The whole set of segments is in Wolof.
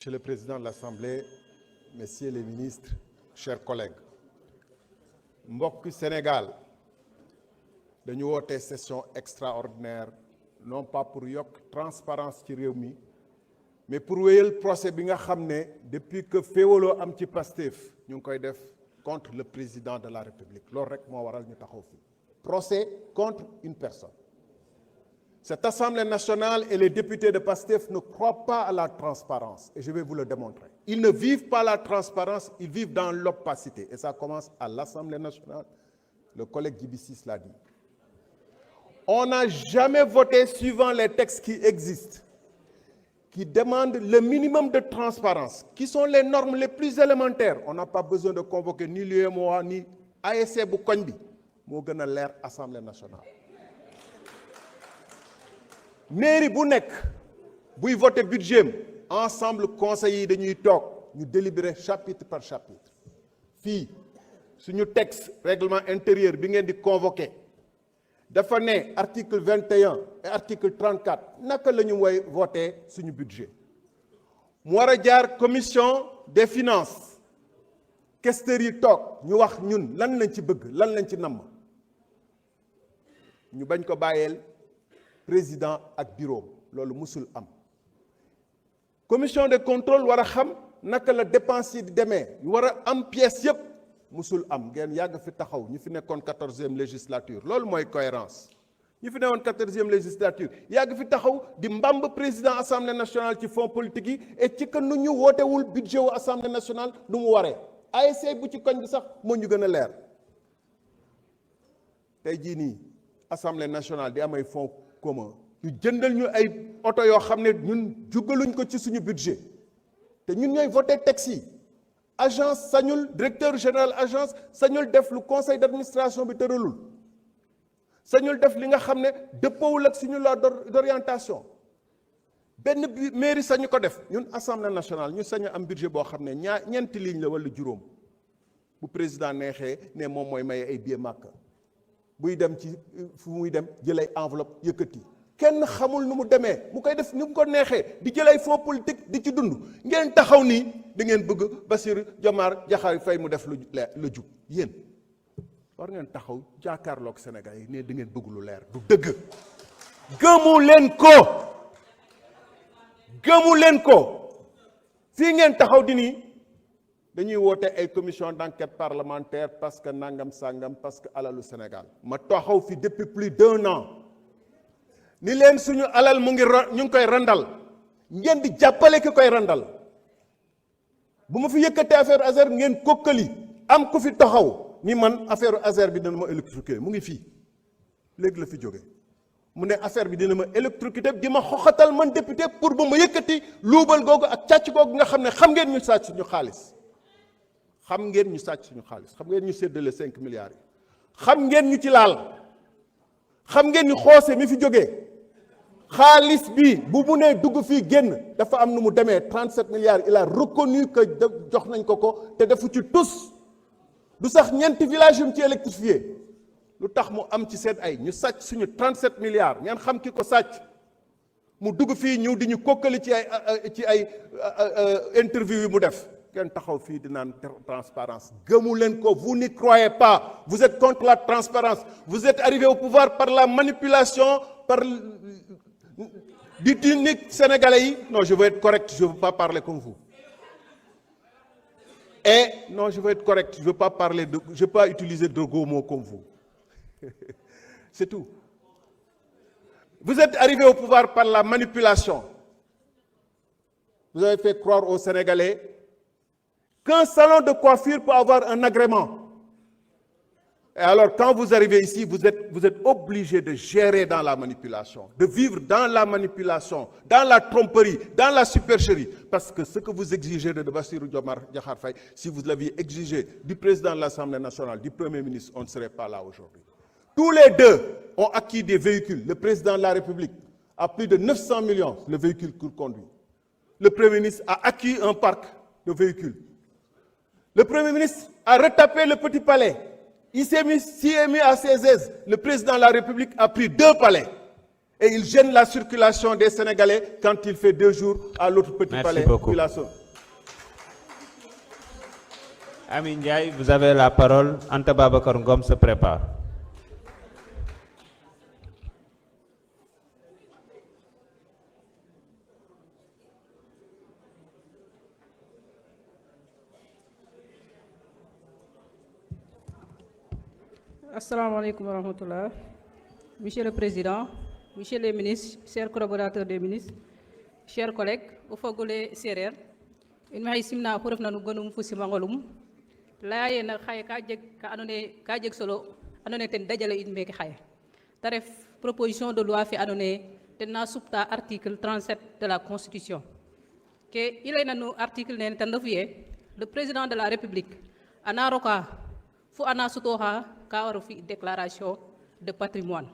Monsieur le Président de l'Assemblée, Messieurs les ministres, chers collègues, mbokk Sénégal dañu woote session extraordinaire non pas pour yokk transparence ci réew mi mais pour wéyal procès bi nga xam ne depuis que féewaloo am ci Pastef ñu ngi koy def contre le président de la République loolu rek moo waral ñu taxaw fii procès contre une personne. Cette Assemblée nationale et les députés de Pastef ne croient pas à la transparence et je vais vous le démontrer. Ils ne vivent pas la transparence, ils vivent dans l'opacité et ça commence à l'Assemblée nationale. Le collègue Djibi Ciss l'a dit. On n'a jamais voté suivant les textes qui existent, qui demandent le minimum de transparence, qui sont les normes les plus élémentaires. On n'a pas besoin de convoquer ni l'UEMOA ni ASC bu koñ bi moo gën a leer Assemblée nationale. mairie bu nekk buy voter budget ensemble conseil yi dañuy toog ñu délibérer chapitre par chapitre fii suñu texte règlement intérieur bi ngeen di convoqué dafa ne article 21 et article 34 naka la ñu woy voter suñu budget mu war a jaar commission des finances questeurs yi toog ñu wax ñun lan lañ ci bëgg lan lañ ci namm ñu bañ ko bàyyeel président ak bureau loolu musul am commission de contrôle war a xam naka la dépense yi di demee ñu war a am pièce yëpp musul am ngeen yàgg fi taxaw ñu fi nekkoon 14e législature loolu mooy cohérence ñu fi nekkoon 14e législature yàgg fi taxaw di mbamb président assemblée nationale ci fonds politique yi et ci que nu ñu wootewul budget wu assemblée nationale nu mu waree ASC bu ci koñ bi sax moo ñu gën a leer tey jii nii assemblée nationale di am ay fonds commun ñu jëndal ñu ay oto yoo xam ne ñun jugaluñ ko ci suñu budget te ñun ñooy voté texte yi agence sañul directeur général agence sañul def lu conseil d'administration bi tëralul sañul def li nga xam ne dëppoowul ak suñu loi d'orientation benn mairie sañu ko def ñun assemblée nationale ñu sañu am budget boo xam ne ñeenti ligne la wala juróom bu président neexee ne moom mooy maye ay billet Makka buy dem ci fu muy dem jëlay enveloppe yëkkati kenn xamul nu mu demee mu koy def ni mu ko neexee di jëlay fonds politique di ci dund ngeen taxaw nii da ngeen bëgg Bassirou Diomaye Diakhar Faye mu def lu jub yéen war ngeen taxaw jàkkaarloog Sénégal yi ne da ngeen bëgg lu leer du dëgg gëmu leen ko fii ngeen taxaw di nii dañuy woote ay commission d'enquête parlementaire parce que nangam sangam parce que alalu Sénégal ma taxaw fi depuis plus d'1 an ni leen suñu alal mu ngi ñu ngi koy randal ngeen di jàppale ki koy randal bu ma fi yëkkatee affaire Azer ngeen kokkali am ku fi taxaw ni man affaire Azer bi dina ma électrocuté mu ngi fii léegi la fi jóge mu ne affaire bi dina ma électrocuté di ma xoxatal man député pour ba ma yëkkati luubal googu ak càcc googu nga xam ne xam ngeen ñu sàcc suñu xaalis xam ngeen ñu sàcc suñu xaalis xam ngeen ñu séddale 5 milliards yi xam ngeen ñu ci laal xam ngeen ñu xoose mi fi jógee xaalis bi bu mu nee dugg fii génn dafa am nu mu demee 37 milliards il a reconnu que jox nañ ko te defu ci tus du sax ñeenti village yu ci électrifié lu tax mu am ci seen ay ñu sàcc suñu 37 milliards ngeen xam ki ko sàcc mu dugg fii ñëw di ñu kokkali ci ay interview yi mu def kenn taxaw fii di naan transparence gëmu leen ko vous n'y croyez pas vous êtes contre la transparence vous êtes arrivé au pouvoir par la manipulation par di technique sénégalais yi non je veux être correct je veux pas parler comme vous et non je veux être correct je veux pas utiliser de gros mots comme vous c'est tout vous êtes arrivé au pouvoir par la manipulation vous avez fait croire aux Sénégalais qu'un salon de coiffure peut avoir un agrément. Et alors, quand vous arrivez ici, vous êtes obligé de gérer dans la manipulation, de vivre dans la manipulation, dans la tromperie, dans la supercherie. Parce que ce que vous exigez de Bassirou Diomaye Diakhar Faye, si vous l'aviez exigé du président de l'Assemblée nationale, du Premier ministre, on ne serait pas là aujourd'hui. Tous les deux ont acquis des véhicules. Le président de la République a plus de 900 millions, le véhicule qu'il conduit. Le Premier ministre a acquis un parc de véhicules. Le Premier ministre a retapé le Petit Palais. Il s'est mis à ses aises. Le président de la République a pris 2 palais. Et il gêne la circulation des Sénégalais quand il fait 2 jours à l'autre petit Merci palais. beaucoup. Amin Ndiaye, vous avez la parole. Anta Babacar Ngom se prépare. Assalamu alaikum wa rahmatullah. Monsieur le Président, Monsieur les ministres, chers collaborateurs des ministres, chers collègues, au fogole serer, in ma simna ko refna nu gonum fu simangolum, laaye na xaye ka jeg solo anone ten dajale in meke xaye. Taref proposition de loi fi anone ten na supta article 37 de la Constitution. Que il est nanu article nen tan le président de la République anaroka fu ana sutoha ka waru fi déclaration de patrimoine.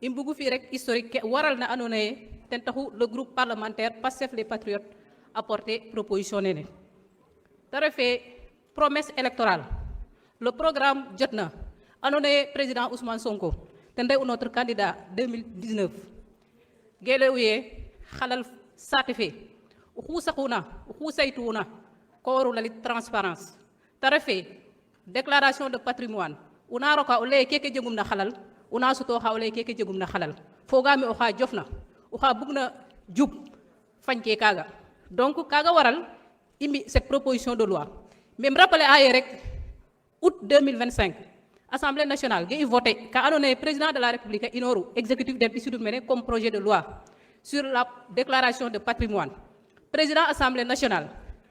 Imbugu fi rek historique ke waral na anone ten taxu le groupe parlementaire Pastef les Patriotes apporté proposition nene. Tarefé promesse électorale. Le programme jotna anone président Ousmane Sonko ten day notre candidat 2019. Gele uye xalal satifé uxu saxuna uxu saytuna ko waru la transparence. Tarefé déclaration de patrimoine una roka ole keke jegum na xalal una suto xa ole keke jegum na xalal fogami o xa jofna o xa bugna jub fañke kaga donc kaga waral imi cette proposition de loi même rappeler aye rek août 2025 Assemblée nationale ge voté ka anone président de la République inoru exécutif den isudu mene comme projet de loi sur la déclaration de patrimoine. Président Assemblée nationale,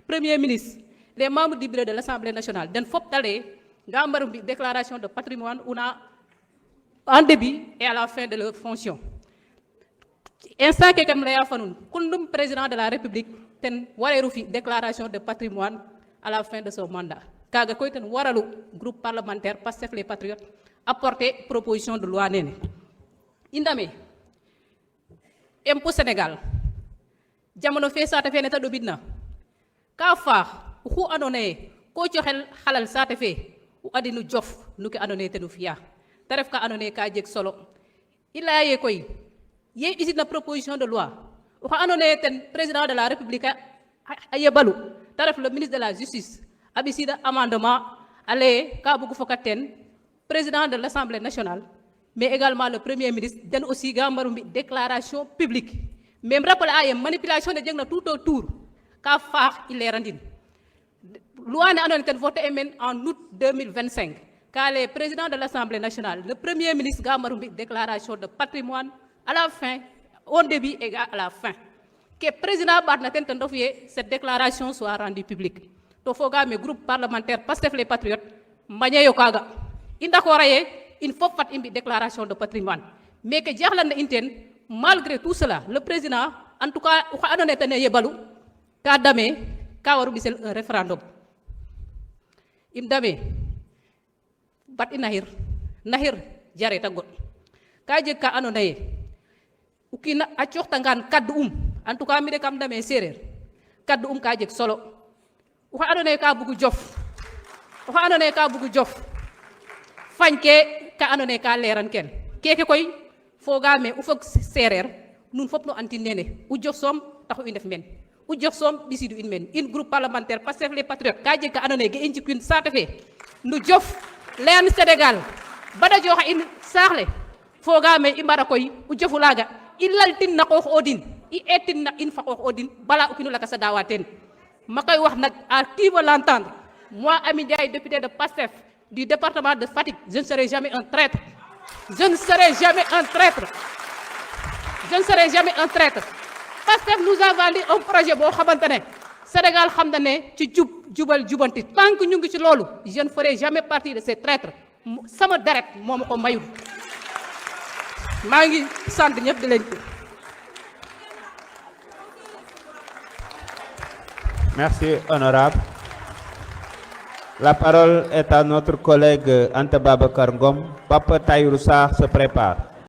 Premier ministre, les membres du bureau de l'Assemblée nationale den fop dalé gambarum bi déclaration de patrimoine en début et à la fin de leur fonction. Instant que kam laya fanun kundum président de la République ten wareru fi déclaration de patrimoine à la fin de son mandat. Kaga koy ten waralu groupe parlementaire Pastef les Patriotes apporter proposition de loi nene. Indame impôt Sénégal jamono fe sata fe neta dobidna ka fa xu andone ko joxel xalal sata fe u adinu jof nuke andone tenu fiya taref ka andone ka jeg solo ila ye koy ye isit na proposition de loi o andone ten président de la République ayebalu taref le ministre de la Justice abisida amendement ale ka bugu fokaten président de l'Assemblée nationale mais également le premier ministre den aussi gambaru bi déclaration publique même rappel aye manipulation de jengna tout autour ka faax il est randine loi ne andone ten voté emen en août 2025 car le président de l'Assemblée nationale le premier ministre gambaru bi déclaration de patrimoine à la fin au début et à la fin que président batna ten dofié cette déclaration soit rendue publique to foga me groupe parlementaire Pastef les Patriotes mbagne yo kaga inda ko raye il faut fat imbi déclaration de patrimoine mais que jaxlan inten malgré tout cela le président en tout cas ko andone tane yebalu ka dame ka waru bisel un référendum im dame bat nahir jare tagot ka je ka andone ukina a coxtangan kaddu en tout cas mi de kam dame séréer kaddu ka jeg solo ko andone ka bugu jof fañke ka andone ka leran ken keke koy fogame u fog séréer nun fop no antin nene u jof som taxu i ndef men u jof som bisidu in men in groupe parlementaire Pastef les Patriotes ka jeg ka andone ge i njikwin saate fe nu jof leyan Sénégal bada joxa in saaxle fogame i mbara koy u jofu laga i laltin na qoox odin i etin na in fa qoox odin bala o kinu lakasa dawa ten ma koy wax nak à qui veut l'entendre moi Amy Ndiaye député de Pastef du département de Fatick je ne serai jamais un traître Pastef nous a vendu un projet boo xamante ne Sénégal xam na ne ci jubal jubanti tant que ñu ngi ci loolu je ne ferai jamais partie de ces traîtres sama deret moo ma ko mayul maa ngi sant ñëpp di leen. Merci, honorable. La parole est à notre collègue Anta Babacar Ngom. Papa Taïrou Sarr se prépare.